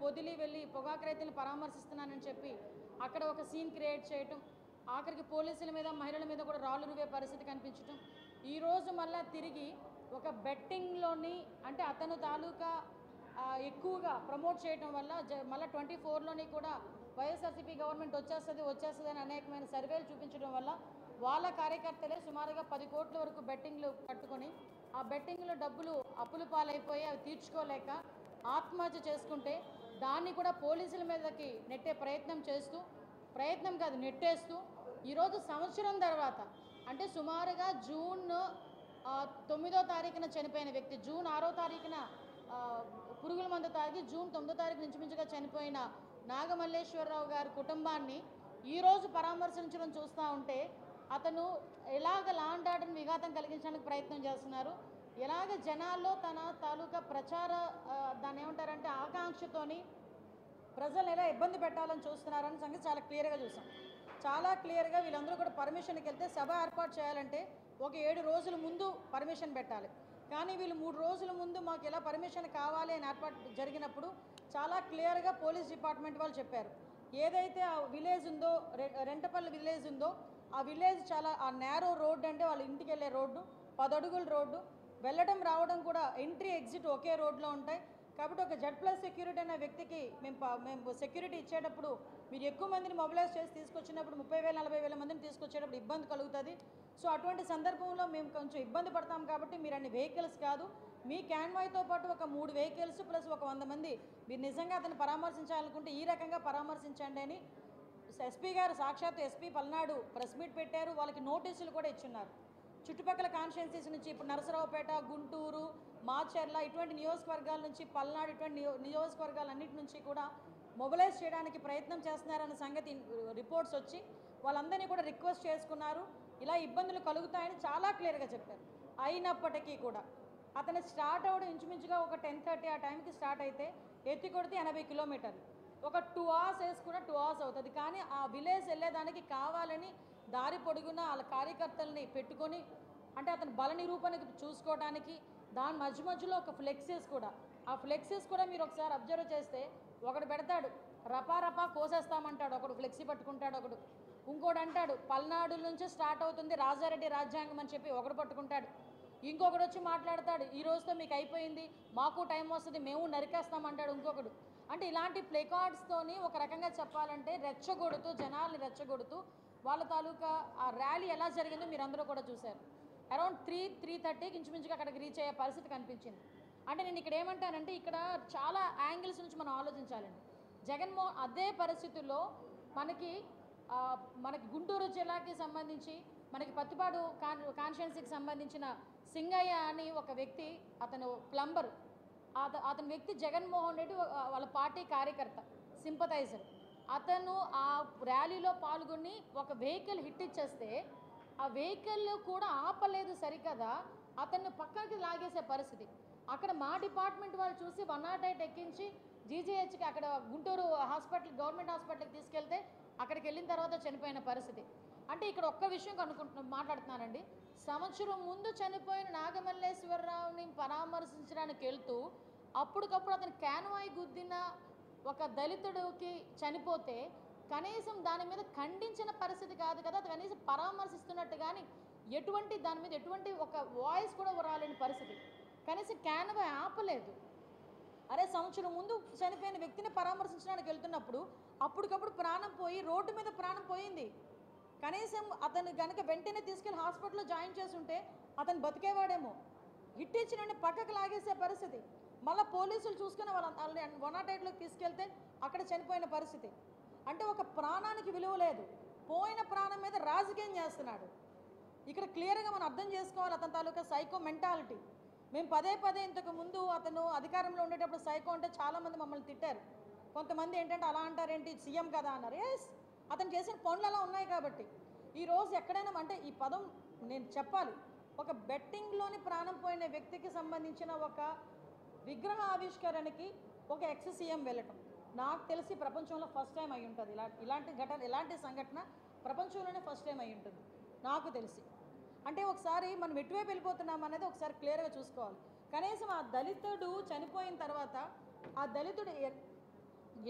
పొదిలి వెళ్ళి పొగాకు రైతులను పరామర్శిస్తున్నానని చెప్పి అక్కడ ఒక సీన్ క్రియేట్ చేయటం, ఆఖరికి పోలీసుల మీద మహిళల మీద కూడా రాళ్ళు రువే పరిస్థితి కనిపించటం, ఈరోజు మళ్ళీ తిరిగి ఒక బెట్టింగ్లోని అంటే అతను తాలూకా ఎక్కువగా ప్రమోట్ చేయడం వల్ల మళ్ళీ 24లోని కూడా వైఎస్ఆర్సీపీ గవర్నమెంట్ వచ్చేస్తుంది అని అనేకమైన సర్వేలు చూపించడం వల్ల వాళ్ళ కార్యకర్తలే సుమారుగా 10 కోట్ల వరకు బెట్టింగ్లు కట్టుకొని ఆ బెట్టింగ్లో డబ్బులు అప్పుల పాలైపోయి అవి తీర్చుకోలేక ఆత్మహత్య చేసుకుంటే దాన్ని కూడా పోలీసుల మీదకి నెట్టే ప్రయత్నం కాదు నెట్టేస్తూ ఈరోజు సంవత్సరం తర్వాత అంటే సుమారుగా జూన్ 9వ తారీఖున చనిపోయిన వ్యక్తి, జూన్ 6వ తారీఖున పురుగుల మందు తాగి జూన్ 9వ తారీఖు ఇంచుమించుగా చనిపోయిన నాగమల్లేశ్వరరావు గారి కుటుంబాన్ని ఈరోజు పరామర్శించడం చూస్తూ ఉంటే అతను ఎలాగ లా అండ్ ఆర్డర్ని విఘాతం కలిగించడానికి ప్రయత్నం చేస్తున్నారు, ఎలాగ జనాల్లో తన తాలూకా ప్రచార దాన్ని ఏమంటారంటే ఆకాంక్షతోని ప్రజలు ఎలా ఇబ్బంది పెట్టాలని చూస్తున్నారని సంగతి చాలా క్లియర్గా చూసాం. చాలా క్లియర్గా వీళ్ళందరూ కూడా పర్మిషన్కి వెళ్తే సభ ఏర్పాటు చేయాలంటే ఒక 7 రోజుల ముందు పర్మిషన్ పెట్టాలి. కానీ వీళ్ళు 3 రోజుల ముందు మాకు ఎలా పర్మిషన్ కావాలి అని ఏర్పాటు జరిగినప్పుడు చాలా క్లియర్గా పోలీస్ డిపార్ట్మెంట్ వాళ్ళు చెప్పారు. ఏదైతే ఆ విలేజ్ ఉందో రెంటపల్లి విలేజ్ ఉందో ఆ విలేజ్ చాలా ఆ నేరో రోడ్డు, అంటే వాళ్ళ ఇంటికి వెళ్ళే రోడ్డు 10 అడుగుల రోడ్డు, వెళ్ళడం రావడం కూడా ఎంట్రీ ఎగ్జిట్ ఒకే రోడ్లో ఉంటాయి. కాబట్టి ఒక Z+ సెక్యూరిటీ అనే వ్యక్తికి మేము సెక్యూరిటీ ఇచ్చేటప్పుడు మీరు ఎక్కువ మందిని మొబిలైజ్ చేసి తీసుకొచ్చినప్పుడు 30,000 40,000 మందిని తీసుకొచ్చేటప్పుడు ఇబ్బంది కలుగుతుంది. సో అటువంటి సందర్భంలో మేము కొంచెం ఇబ్బంది పడతాం కాబట్టి మీరు అన్ని వెహికల్స్ కాదు, మీ క్యాన్వాయ్తో పాటు ఒక 3 వెహికల్స్ ప్లస్ ఒక 100 మంది మీరు నిజంగా అతను పరామర్శించాలనుకుంటే ఈ రకంగా పరామర్శించండి అని ఎస్పీ గారు, సాక్షాత్ ఎస్పీ పల్నాడు ప్రెస్ మీట్ పెట్టారు. వాళ్ళకి నోటీసులు కూడా ఇచ్చున్నారు. చుట్టుపక్కల కాన్స్టిట్యున్సీస్ నుంచి ఇప్పుడు నరసరావుపేట, గుంటూరు, మాచర్ల ఇటువంటి నియోజకవర్గాల నుంచి పల్నాడు ఇటువంటి నియోజకవర్గాలన్నిటి నుంచి కూడా మొబిలైజ్ చేయడానికి ప్రయత్నం చేస్తున్నారన్న సంగతి రిపోర్ట్స్ వచ్చి వాళ్ళందరినీ కూడా రిక్వెస్ట్ చేసుకున్నారు. ఇలా ఇబ్బందులు కలుగుతాయని చాలా క్లియర్గా చెప్పారు. అయినప్పటికీ కూడా అతను స్టార్ట్ అవ్వడం ఇంచుమించుగా ఒక 10:30 ఆ టైంకి స్టార్ట్ అయితే ఎత్తి కొడితే 80 కిలోమీటర్లు, ఒక 2 hours వేసుకున్న 2 hours అవుతుంది. కానీ ఆ విలేజ్ వెళ్ళేదానికి కావాలని దారి పొడుగున వాళ్ళ కార్యకర్తల్ని పెట్టుకొని అంటే అతను బల నిరూపణకి చూసుకోవడానికి దాని మధ్యలో ఒక ఫ్లెక్సీస్ కూడా, ఆ ఫ్లెక్సీస్ కూడా మీరు ఒకసారి అబ్జర్వ్ చేస్తే ఒకడు పెడతాడు రపా కోసేస్తామంటాడు, ఒకడు ఫ్లెక్సీ పట్టుకుంటాడు, ఒకడు ఇంకోటి అంటాడు పల్నాడు నుంచి స్టార్ట్ అవుతుంది రాజారెడ్డి రాజ్యాంగం అని చెప్పి ఒకడు పట్టుకుంటాడు, ఇంకొకడు వచ్చి మాట్లాడతాడు ఈ రోజుతో మీకు అయిపోయింది మాకు టైం వస్తుంది మేము నరికేస్తామంటాడు ఇంకొకడు. అంటే ఇలాంటి ప్లేకార్డ్స్తోని ఒక రకంగా చెప్పాలంటే రెచ్చగొడుతూ జనాల్ని రెచ్చగొడుతూ వాళ్ళ తాలూకా ఆ ర్యాలీ ఎలా జరిగిందో మీరు అందరూ కూడా చూశారు. అరౌండ్ 3:30కి ఇంచుమించుగా అక్కడికి రీచ్ అయ్యే పరిస్థితి కనిపించింది. అంటే నేను ఇక్కడ ఏమంటానంటే ఇక్కడ చాలా యాంగిల్స్ నుంచి మనం ఆలోచించాలండి. జగన్మోహన్ అదే పరిస్థితుల్లో మనకి గుంటూరు జిల్లాకి సంబంధించి మనకి పత్తిపాడు కాన్స్టిట్యున్సీకి సంబంధించిన సింగయ్య అని ఒక వ్యక్తి, అతను ప్లంబర్, అతని వ్యక్తి జగన్మోహన్ రెడ్డి వాళ్ళ పార్టీ కార్యకర్త సింపథైజర్. అతను ఆ ర్యాలీలో పాల్గొని ఒక వెహికల్ హిట్ ఇచ్చేస్తే ఆ వెహికల్ కూడా ఆపలేదు సరికదా, అతన్ని పక్కకి లాగేసే పరిస్థితి. అక్కడ మా డిపార్ట్మెంట్ వాళ్ళు చూసి 108 ఎక్కించి జీజీహెచ్కి అక్కడ గుంటూరు హాస్పిటల్ గవర్నమెంట్ హాస్పిటల్కి తీసుకెళ్తే అక్కడికి వెళ్ళిన తర్వాత చనిపోయిన పరిస్థితి. అంటే ఇక్కడ ఒక్క విషయం మాట్లాడుతున్నానండి. సంవత్సరం ముందు చనిపోయిన నాగమల్లేశ్వరరావుని పరామర్శించడానికి వెళ్తూ అప్పటికప్పుడు అతను క్యాన్వాయ్ గుద్దిన ఒక దళితుడికి చనిపోతే కనీసం దాని మీద ఖండించిన పరిస్థితి కాదు కదా, కనీసం పరామర్శిస్తున్నట్టు కానీ ఎటువంటి దాని మీద ఎటువంటి ఒక వాయిస్ కూడా రాలేని పరిస్థితి. కనీసం క్యాన్వాయ్ ఆపలేదు. అరే సంవత్సరం ముందు చనిపోయిన వ్యక్తిని పరామర్శించడానికి వెళ్తున్నప్పుడు అప్పటికప్పుడు ప్రాణం పోయి రోడ్డు మీద ప్రాణం పోయింది. కనీసం అతను కనుక వెంటనే తీసుకెళ్ళి హాస్పిటల్లో జాయిన్ చేసుంటే అతను బతికేవాడేమో. హిట్ ఇచ్చిన పక్కకు లాగేసే పరిస్థితి. మళ్ళీ పోలీసులు చూసుకుని వాళ్ళని 108లోకి తీసుకెళ్తే అక్కడ చనిపోయిన పరిస్థితి. అంటే ఒక ప్రాణానికి విలువ లేదు, పోయిన ప్రాణం మీద రాజకీయం చేస్తున్నాడు. ఇక్కడ క్లియర్గా మనం అర్థం చేసుకోవాలి అతని తాలూకా సైకో మెంటాలిటీ. మేము పదే ఇంతకు ముందు అతను అధికారంలో ఉండేటప్పుడు సైకో అంటే చాలామంది మమ్మల్ని తిట్టారు. కొంతమంది ఏంటంటే అలా అంటారేంటి సీఎం కదా అన్నారు. ఎస్, అతను చేసిన పనులు అలా ఉన్నాయి కాబట్టి ఈరోజు ఎక్కడైనా అంటే ఈ పదం నేను చెప్పాలి, ఒక బెట్టింగ్లోని ప్రాణం పోయిన వ్యక్తికి సంబంధించిన ఒక విగ్రహ ఆవిష్కరణకి ఒక ఎక్స్ సీఎం వెళ్ళటం నాకు తెలిసి ప్రపంచంలో ఫస్ట్ టైం అయి ఉంటుంది. ఇలాంటి సంఘటన ప్రపంచంలోనే ఫస్ట్ టైం అయి ఉంటుంది నాకు తెలిసి. అంటే ఒకసారి మనం ఎటువైపు వెళ్ళిపోతున్నాం అనేది ఒకసారి క్లియర్గా చూసుకోవాలి. కనీసం ఆ దళితుడు చనిపోయిన తర్వాత ఆ దళితుడు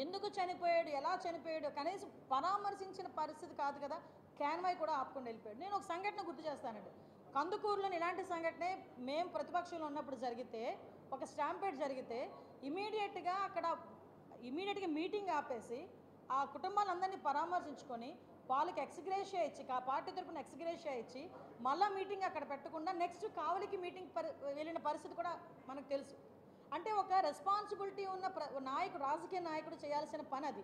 ఎందుకు చనిపోయాడు, ఎలా చనిపోయాడు కనీసం పరామర్శించిన పరిస్థితి కాదు కదా. క్యాన్వాయ్ కూడా ఆపుకొని వెళ్ళిపోయాడు. నేను ఒక సంఘటన గుర్తు చేస్తానండి. కందుకూరులోని ఇలాంటి సంఘటనే మేము ప్రతిపక్షంలో ఉన్నప్పుడు జరిగితే, ఒక స్టాంపేడ్ జరిగితే ఇమీడియట్గా మీటింగ్ ఆపేసి ఆ కుటుంబాలందరినీ పరామర్శించుకొని వాళ్ళకి ఎక్స్గ్రేషియా ఇచ్చి, ఆ పార్టీ తరపున ఎక్స్గ్రేషియా ఇచ్చి మళ్ళీ మీటింగ్ అక్కడ పెట్టకుండా నెక్స్ట్ కావలికి మీటింగ్ వెళ్ళిన పరిస్థితి కూడా మనకు తెలుసు. అంటే ఒక రెస్పాన్సిబిలిటీ ఉన్న రాజకీయ నాయకుడు చేయాల్సిన పని అది.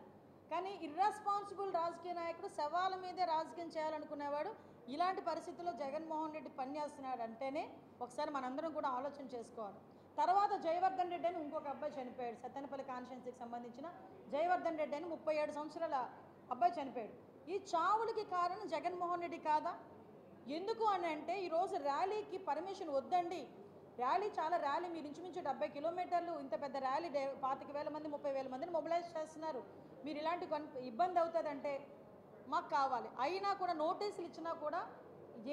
కానీ ఇర్రెస్పాన్సిబుల్ రాజకీయ నాయకుడు శవాల మీదే రాజకీయం చేయాలనుకునేవాడు ఇలాంటి పరిస్థితుల్లో జగన్మోహన్ రెడ్డి పనిచేస్తున్నాడు అంటేనే ఒకసారి మనందరం కూడా ఆలోచన చేసుకోవాలి. తర్వాత జయవర్ధన్ రెడ్డి అని ఇంకొక అబ్బాయి చనిపోయాడు. సత్తెనపల్లి కాన్స్టిట్యున్సీకి సంబంధించిన జయవర్ధన్ రెడ్డి అని 37 సంవత్సరాల అబ్బాయి చనిపోయాడు. ఈ చావులకి కారణం జగన్మోహన్ రెడ్డి కాదా? ఎందుకు అని అంటే ఈరోజు ర్యాలీకి పర్మిషన్ వద్దండి, ర్యాలీ మీరు ఇంచుమించు 70 కిలోమీటర్లు, ఇంత పెద్ద ర్యాలీ 25,000 మంది 30,000 మందిని మొబిలైజ్ చేస్తున్నారు, మీరు ఇలాంటి ఇబ్బంది అవుతుందంటే మాకు కావాలి. అయినా కూడా నోటీసులు ఇచ్చినా కూడా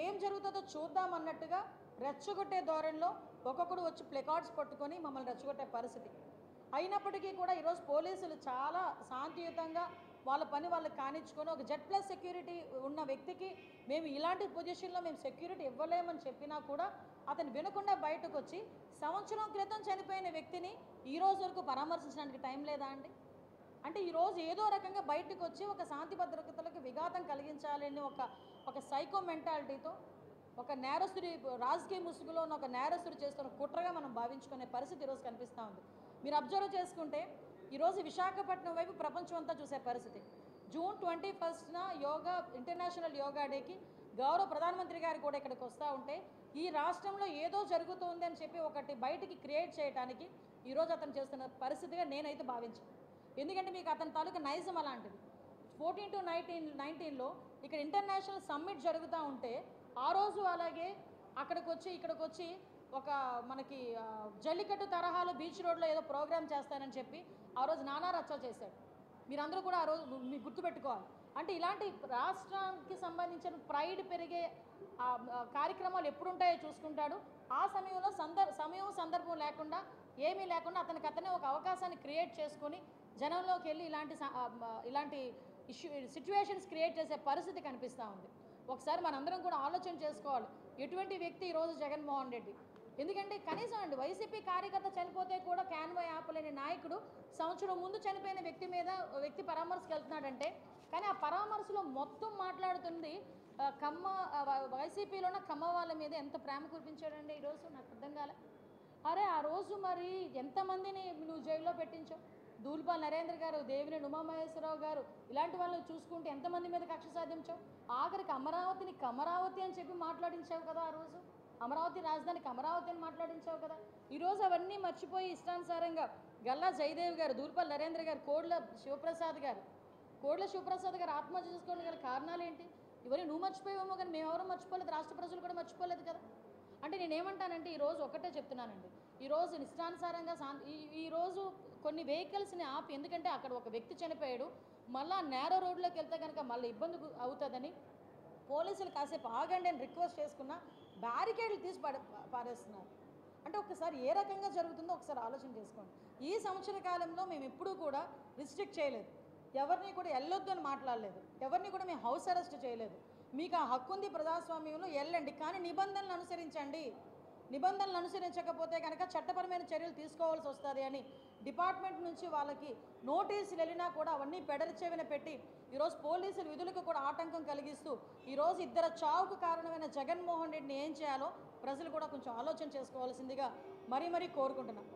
ఏం జరుగుతుందో చూద్దామన్నట్టుగా రెచ్చగొట్టే ధోరణిలో ఒక్కొక్కడు వచ్చి ప్లెకార్డ్స్ పట్టుకొని మమ్మల్ని రెచ్చగొట్టే పరిస్థితి. అయినప్పటికీ కూడా ఈరోజు పోలీసులు చాలా శాంతియుతంగా వాళ్ళ పని వాళ్ళకి కానిచ్చుకొని ఒక Z+ సెక్యూరిటీ ఉన్న వ్యక్తికి మేము ఇలాంటి పొజిషన్లో మేము సెక్యూరిటీ ఇవ్వలేమని చెప్పినా కూడా అతను వినకుండా బయటకు వచ్చి సంవత్సరం క్రితం చనిపోయిన వ్యక్తిని ఈ రోజు వరకు పరామర్శించడానికి టైం లేదా అండి? అంటే ఈరోజు ఏదో రకంగా బయటకు వచ్చి ఒక శాంతి భద్రతలకు విఘాతం కలిగించాలని ఒక సైకో మెంటాలిటీతో ఒక నేరస్తుడి రాజకీయ ముసుగులో ఉన్న ఒక నేరస్తుడు చేస్తున్న కుట్రగా మనం భావించుకునే పరిస్థితి ఈరోజు కనిపిస్తూ ఉంది. మీరు అబ్జర్వ్ చేసుకుంటే ఈరోజు విశాఖపట్నం వైపు ప్రపంచం అంతా చూసే పరిస్థితి. జూన్ 21న ఇంటర్నేషనల్ యోగా డేకి గౌరవ ప్రధానమంత్రి గారు కూడా ఇక్కడికి వస్తూ ఉంటే ఈ రాష్ట్రంలో ఏదో జరుగుతుంది అని చెప్పి ఒకటి బయటికి క్రియేట్ చేయడానికి ఈరోజు అతను చేస్తున్న పరిస్థితిగా నేనైతే భావించాను. ఎందుకంటే మీకు అతని తాలూకా నైజం అలాంటిది. 14 to 19లో ఇక్కడ ఇంటర్నేషనల్ సమ్మిట్ జరుగుతూ ఉంటే ఆ రోజు అలాగే ఇక్కడికి వచ్చి ఒక మనకి జల్లికట్టు తరహాలో బీచ్ రోడ్లో ఏదో ప్రోగ్రామ్ చేస్తానని చెప్పి ఆ రోజు నానా రచ్చ చేశాడు. మీరందరూ కూడా ఆ రోజు మీకు గుర్తుపెట్టుకోవాలి. అంటే ఇలాంటి రాష్ట్రానికి సంబంధించిన ప్రైడ్ పెరిగే కార్యక్రమాలు ఎప్పుడుంటాయో చూసుకుంటాడు. ఆ సమయంలో సందర్భం లేకుండా ఏమీ లేకుండా అతనే ఒక అవకాశాన్ని క్రియేట్ చేసుకొని జనంలోకి వెళ్ళి ఇలాంటి సిచ్యువేషన్స్ క్రియేట్ చేసే పరిస్థితి కనిపిస్తూ ఉంది. ఒకసారి మనందరం కూడా ఆలోచన చేసుకోవాలి ఎటువంటి వ్యక్తి ఈరోజు జగన్మోహన్ రెడ్డి. ఎందుకంటే కనీసం అండి వైసీపీ కార్యకర్త చనిపోతే కూడా క్యాన్వాయ్ ఆపలేని నాయకుడు సంవత్సరం ముందు చనిపోయిన వ్యక్తి పరామర్శకు వెళ్తున్నాడంటే, కానీ ఆ పరామర్శలో మొత్తం మాట్లాడుతుంది వైసీపీలో ఉన్న కమ్మ వాళ్ళ మీద ఎంత ప్రేమ కురిపించాడండి ఈరోజు నాకు అర్థం కాలే. అరే ఆ రోజు మరి ఎంతమందిని నువ్వు జైల్లో పెట్టించావు? దూల్పాల్ నరేంద్ర గారు, దేవినేని ఉమామహేశ్వరరావు గారు ఇలాంటి వాళ్ళని చూసుకుంటే ఎంతమంది మీద కక్ష సాధించావు? ఆఖరికి అమరావతిని కమరావతి అని చెప్పి మాట్లాడించావు కదా. ఆ రోజు అమరావతి రాజధానికి అమరావతి అని మాట్లాడించావు కదా. ఈరోజు అవన్నీ మర్చిపోయి ఇష్టానుసారంగా గల్లా జయదేవ్ గారు, దూల్పాల్ నరేంద్ర గారు, కోడ్ల శివప్రసాద్ గారు ఆత్మహత్య చేసుకోవడం గల కారణాలు ఏంటి? ఇవన్నీ నువ్వు మర్చిపోయావేమో కానీ మేమెవరూ మర్చిపోలేదు, రాష్ట్ర ప్రజలు కూడా మర్చిపోలేదు కదా. అంటే నేనేమంటానంటే ఈరోజు ఒకటే చెప్తున్నానండి, ఈరోజు ఇష్టానుసారంగా ఈరోజు కొన్ని వెహికల్స్ని ఆపి, ఎందుకంటే అక్కడ ఒక వ్యక్తి చనిపోయాడు, మళ్ళీ నేరో రోడ్లోకి వెళ్తే కనుక మళ్ళీ ఇబ్బంది అవుతుందని పోలీసులు కాసేపు ఆగండి అని రిక్వెస్ట్ చేసుకున్న బ్యారికేడ్లు తీసి పారేస్తున్నారు. అంటే ఒకసారి ఏ రకంగా జరుగుతుందో ఒకసారి ఆలోచన చేసుకోండి. ఈ సంవత్సర కాలంలో మేము ఎప్పుడూ కూడా రిస్ట్రిక్ట్ చేయలేదు, ఎవరిని కూడా వెళ్ళొద్దు అని మాట్లాడలేదు, ఎవరిని కూడా మేము హౌస్ అరెస్ట్ చేయలేదు. మీకు ఆ హక్కు ఉంది ప్రజాస్వామ్యంలో, వెళ్ళండి, కానీ నిబంధనలు అనుసరించండి. నిబంధనలు అనుసరించకపోతే కనుక చట్టపరమైన చర్యలు తీసుకోవాల్సి వస్తుంది అని డిపార్ట్మెంట్ నుంచి వాళ్ళకి నోటీసులు వెళ్ళినా కూడా అవన్నీ పెడరి చెవిన పెట్టి ఈరోజు పోలీసుల విధులకు కూడా ఆటంకం కలిగిస్తూ ఈరోజు ఇద్దరు చావుకు కారణమైన జగన్మోహన్ రెడ్డిని ఏం చేయాలో ప్రజలు కూడా కొంచెం ఆలోచన చేసుకోవాల్సిందిగా మరీ కోరుకుంటున్నాం.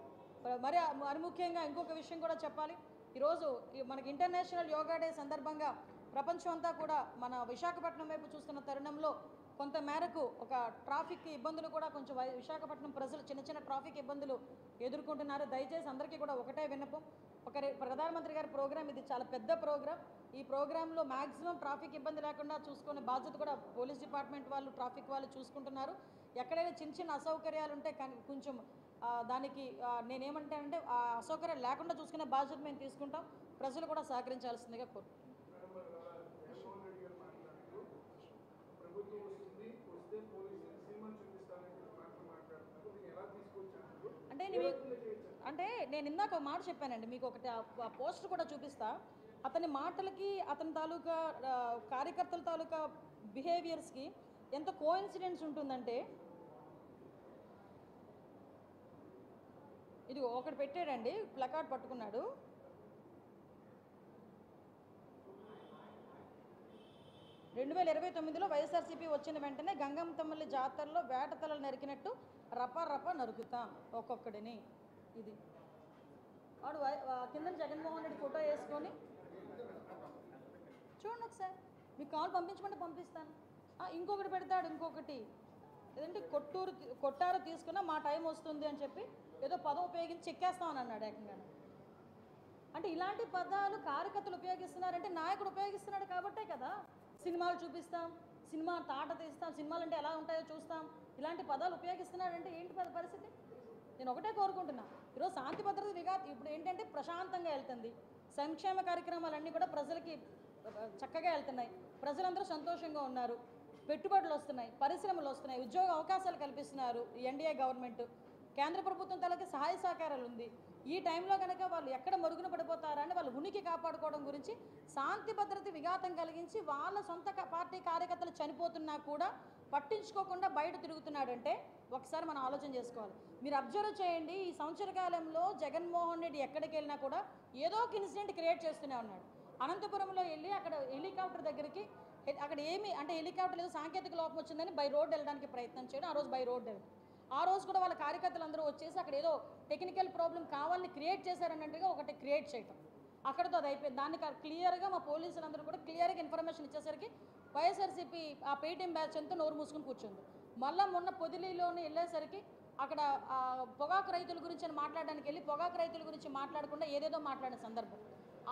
మరి ముఖ్యంగా ఇంకొక విషయం కూడా చెప్పాలి. ఈరోజు మనకి ఇంటర్నేషనల్ యోగా డే సందర్భంగా ప్రపంచం అంతా కూడా మన విశాఖపట్నం వైపు చూస్తున్న తరుణంలో కొంత మేరకు ఒక ట్రాఫిక్ ఇబ్బందులు కూడా కొంచెం విశాఖపట్నం ప్రజలు చిన్న ట్రాఫిక్ ఇబ్బందులు ఎదుర్కొంటున్నారు. దయచేసి అందరికీ కూడా ఒకటే విన్నపం, ప్రధానమంత్రి గారి ప్రోగ్రాం ఇది చాలా పెద్ద ప్రోగ్రాం. ఈ ప్రోగ్రాంలో మ్యాక్సిమం ట్రాఫిక్ ఇబ్బంది లేకుండా చూసుకునే బాధ్యత కూడా పోలీస్ డిపార్ట్మెంట్ వాళ్ళు, ట్రాఫిక్ వాళ్ళు చూసుకుంటున్నారు. ఎక్కడైనా చిన్న అసౌకర్యాలు ఉంటే కొంచెం దానికి నేనేమంటానంటే ఆ అసౌకర్యాలు లేకుండా చూసుకునే బాధ్యత మేము తీసుకుంటాం. ప్రజలు కూడా సహకరించాల్సిందిగా కోరుకుంటున్నాం. అంటే అంటే నేను ఇందాక ఒక మాట చెప్పానండి మీకు, ఒకటి ఆ పోస్టర్ కూడా చూపిస్తా. అతని మాటలకి అతని తాలూకా కార్యకర్తల తాలూకా బిహేవియర్స్కి ఎంత కోఇన్సిడెన్స్ ఉంటుందంటే, ఇది ఒకటి పెట్టాడండి, ప్లకార్డ్ పట్టుకున్నాడు. 2029లో వైఎస్ఆర్సీపీ వచ్చిన వెంటనే గంగమ్మ తల్లి జాతరలో వేట తలలు నరికినట్టు రప రప నరుకుతాం ఒక్కొక్కడిని. ఇది వాడు కింద జగన్మోహన్ రెడ్డి ఫోటో వేసుకొని చూడండి ఒకసారి, మీకు కాల్ పంపించమంటే పంపిస్తాను. ఇంకొకటి పెడతాడు, ఇంకొకటి ఏదంటే కొట్టారు తీసుకున్నా మా టైం వస్తుంది అని చెప్పి ఏదో పదం ఉపయోగించి చెక్కేస్తామని అన్నాడు ఏకంగా. అంటే ఇలాంటి పదాలు కార్యకర్తలు ఉపయోగిస్తున్నారంటే నాయకుడు ఉపయోగిస్తున్నాడు కాబట్టే కదా. సినిమాలు చూపిస్తాం, సినిమా తాట తీస్తాం, సినిమాలు అంటే ఎలా ఉంటాయో చూస్తాం, ఇలాంటి పదాలు ఉపయోగిస్తున్నాడంటే ఏంటి పరిస్థితి? నేను ఒకటే కోరుకుంటున్నా, ఈరోజు శాంతి భద్రత ఇప్పుడు ఏంటంటే ప్రశాంతంగా వెళ్తుంది, సంక్షేమ కార్యక్రమాలన్నీ కూడా ప్రజలకి చక్కగా వెళ్తున్నాయి, ప్రజలందరూ సంతోషంగా ఉన్నారు, పెట్టుబడులు వస్తున్నాయి, పరిశ్రమలు వస్తున్నాయి, ఉద్యోగ అవకాశాలు కల్పిస్తున్నారు ఎన్డీఏ గవర్నమెంట్, కేంద్ర ప్రభుత్వం తలకి సహాయ సహకారాలు ఉంది. ఈ టైంలో కనుక వాళ్ళు ఎక్కడ మరుగున పడిపోతారని వాళ్ళ ఉనికి కాపాడుకోవడం గురించి శాంతి భద్రత విఘాతం కలిగించి వాళ్ళ సొంత పార్టీ కార్యకర్తలు చనిపోతున్నా కూడా పట్టించుకోకుండా బయట తిరుగుతున్నాడంటే ఒకసారి మనం ఆలోచన చేసుకోవాలి. మీరు అబ్జర్వ్ చేయండి, ఈ సంవత్సర కాలంలో జగన్మోహన్ రెడ్డి ఎక్కడికి వెళ్ళినా కూడా ఏదో ఒక ఇన్సిడెంట్ క్రియేట్ చేస్తూనే ఉన్నాడు. అనంతపురంలో వెళ్ళి అక్కడ హెలికాప్టర్ దగ్గరికి, అక్కడ ఏమి అంటే హెలికాప్టర్ ఏదో సాంకేతిక లోపం వచ్చిందని బై రోడ్ వెళ్ళడానికి ప్రయత్నం చేయడం, ఆ రోజు బై రోడ్ వెళ్ళి ఆ రోజు కూడా వాళ్ళ కార్యకర్తలు అందరూ వచ్చేసి అక్కడ ఏదో టెక్నికల్ ప్రాబ్లం కావాలని క్రియేట్ చేశారన్నట్టుగా ఒకటి క్రియేట్ చేయటం, అక్కడితో అది అయిపోయింది. దాన్ని క్లియర్గా మా పోలీసులందరూ కూడా క్లియర్గా ఇన్ఫర్మేషన్ ఇచ్చేసరికి వైఎస్ఆర్సీపీ ఆ పేటీఎం బ్యాచ్ అంతా నోరు మూసుకుని కూర్చుంది. మళ్ళీ మొన్న పొదిలిలోని వెళ్ళేసరికి అక్కడ పొగాకు రైతుల గురించి అని మాట్లాడడానికి వెళ్ళి పొగాకు రైతుల గురించి మాట్లాడకుండా ఏదేదో మాట్లాడిన సందర్భం.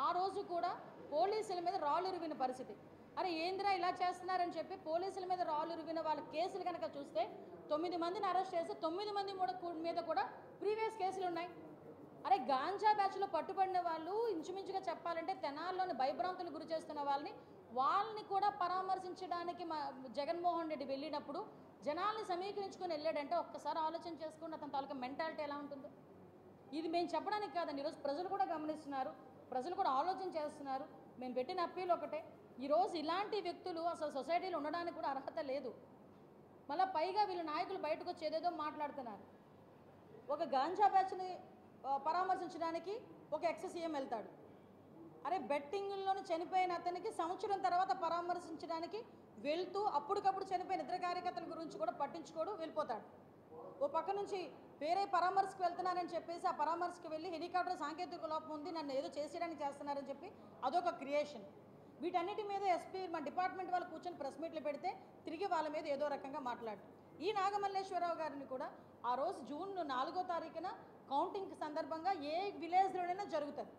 ఆ రోజు కూడా పోలీసుల మీద రాళ్ళు ఇరిగిన పరిస్థితి. అరే ఏందిరా ఇలా చేస్తున్నారని చెప్పి పోలీసుల మీద రాళ్ళు ఇరిగిన వాళ్ళ కేసులు కనుక చూస్తే 9 మందిని అరెస్ట్ చేసి 9 మంది మీద కూడా ప్రీవియస్ కేసులు ఉన్నాయి. అరే గాంజా బ్యాచ్లో పట్టుబడిన వాళ్ళు ఇంచుమించుగా చెప్పాలంటే తెనాల్లోని భయభ్రాంతులు గురి చేస్తున్న వాళ్ళని కూడా పరామర్శించడానికి జగన్మోహన్ రెడ్డి వెళ్ళినప్పుడు జనాల్ని సమీకరించుకొని వెళ్ళాడంటే ఒక్కసారి ఆలోచన చేసుకోండి అతని తాలూకా మెంటాలిటీ ఎలా ఉంటుందో. ఇది మేము చెప్పడానికి కాదండి, ఈరోజు ప్రజలు కూడా గమనిస్తున్నారు, ప్రజలు కూడా ఆలోచన చేస్తున్నారు. మేము పెట్టిన అప్పీల్ ఒకటే, ఈరోజు ఇలాంటి వ్యక్తులు అసలు సొసైటీలో ఉండడానికి కూడా అర్హత లేదు. మళ్ళీ పైగా వీళ్ళ నాయకులు బయటకు వచ్చి ఏదేదో మాట్లాడుతున్నారు. ఒక గాంజా బ్యాచ్ని పరామర్శించడానికి ఒక ఎక్స్-సీఎం వెళ్తాడు. అరే బెట్టింగ్లోని చనిపోయిన అతనికి సంవత్సరం తర్వాత పరామర్శించడానికి వెళ్తూ అప్పటికప్పుడు చనిపోయిన ఇద్దరు కార్యకర్తల గురించి కూడా పట్టించుకోడు, వెళ్ళిపోతాడు. ఓ పక్క నుంచి వేరే పరామర్శకు వెళ్తున్నానని చెప్పేసి ఆ పరామర్శకు వెళ్ళి హెలికాప్టర్ సాంకేతిక లోపం ఉంది నన్ను ఏదో చేసేయడానికి చేస్తున్నారని చెప్పి అదొక క్రియేషన్. వీటన్నిటి మీద ఎస్పీ మన డిపార్ట్మెంట్ వాళ్ళు కూర్చొని ప్రెస్ మీట్లు పెడితే తిరిగి వాళ్ళ మీద ఏదో రకంగా మాట్లాడు. ఈ నాగమల్లేశ్వరరావు గారిని కూడా ఆ రోజు జూన్ 4వ తారీఖున కౌంటింగ్ సందర్భంగా ఏ విలేజ్లోనైనా జరుగుతుంది,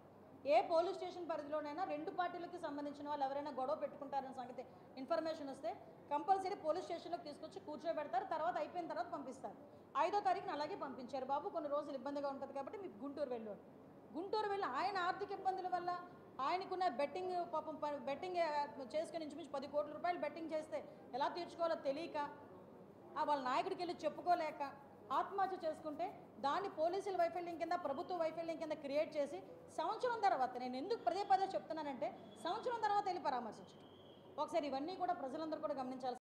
ఏ పోలీస్ స్టేషన్ పరిధిలోనైనా 2 పార్టీలకి సంబంధించిన వాళ్ళు ఎవరైనా గొడవ పెట్టుకుంటారన్న సంగతి ఇన్ఫర్మేషన్ వస్తే కంపల్సరీ పోలీస్ స్టేషన్లోకి తీసుకొచ్చి కూర్చోబెడతారు, తర్వాత అయిపోయిన తర్వాత పంపిస్తారు. 5వ తారీఖున అలాగే పంపించారు. బాబు కొన్ని రోజులు ఇబ్బందిగా ఉంటుంది కాబట్టి మీకు గుంటూరు వెళ్ళి ఆయన ఆర్థిక ఇబ్బందుల వల్ల ఆయనకున్న బెట్టింగ్ పాపం బెట్టింగ్ చేసుకుని ఇంచుమించు 10 కోట్ల రూపాయలు బెట్టింగ్ చేస్తే ఎలా తీర్చుకోవాలో తెలియక వాళ్ళ నాయకుడికి వెళ్ళి చెప్పుకోలేక ఆత్మహత్య చేసుకుంటే దాన్ని పోలీసుల వైఫల్యం కింద ప్రభుత్వ వైఫల్యం కింద క్రియేట్ చేసి సంవత్సరం తర్వాత, నేను ఎందుకు పదే చెప్తున్నానంటే సంవత్సరం తర్వాత వెళ్ళి పరామర్శించడం. ఒకసారి ఇవన్నీ కూడా ప్రజలందరూ కూడా గమనించాలి.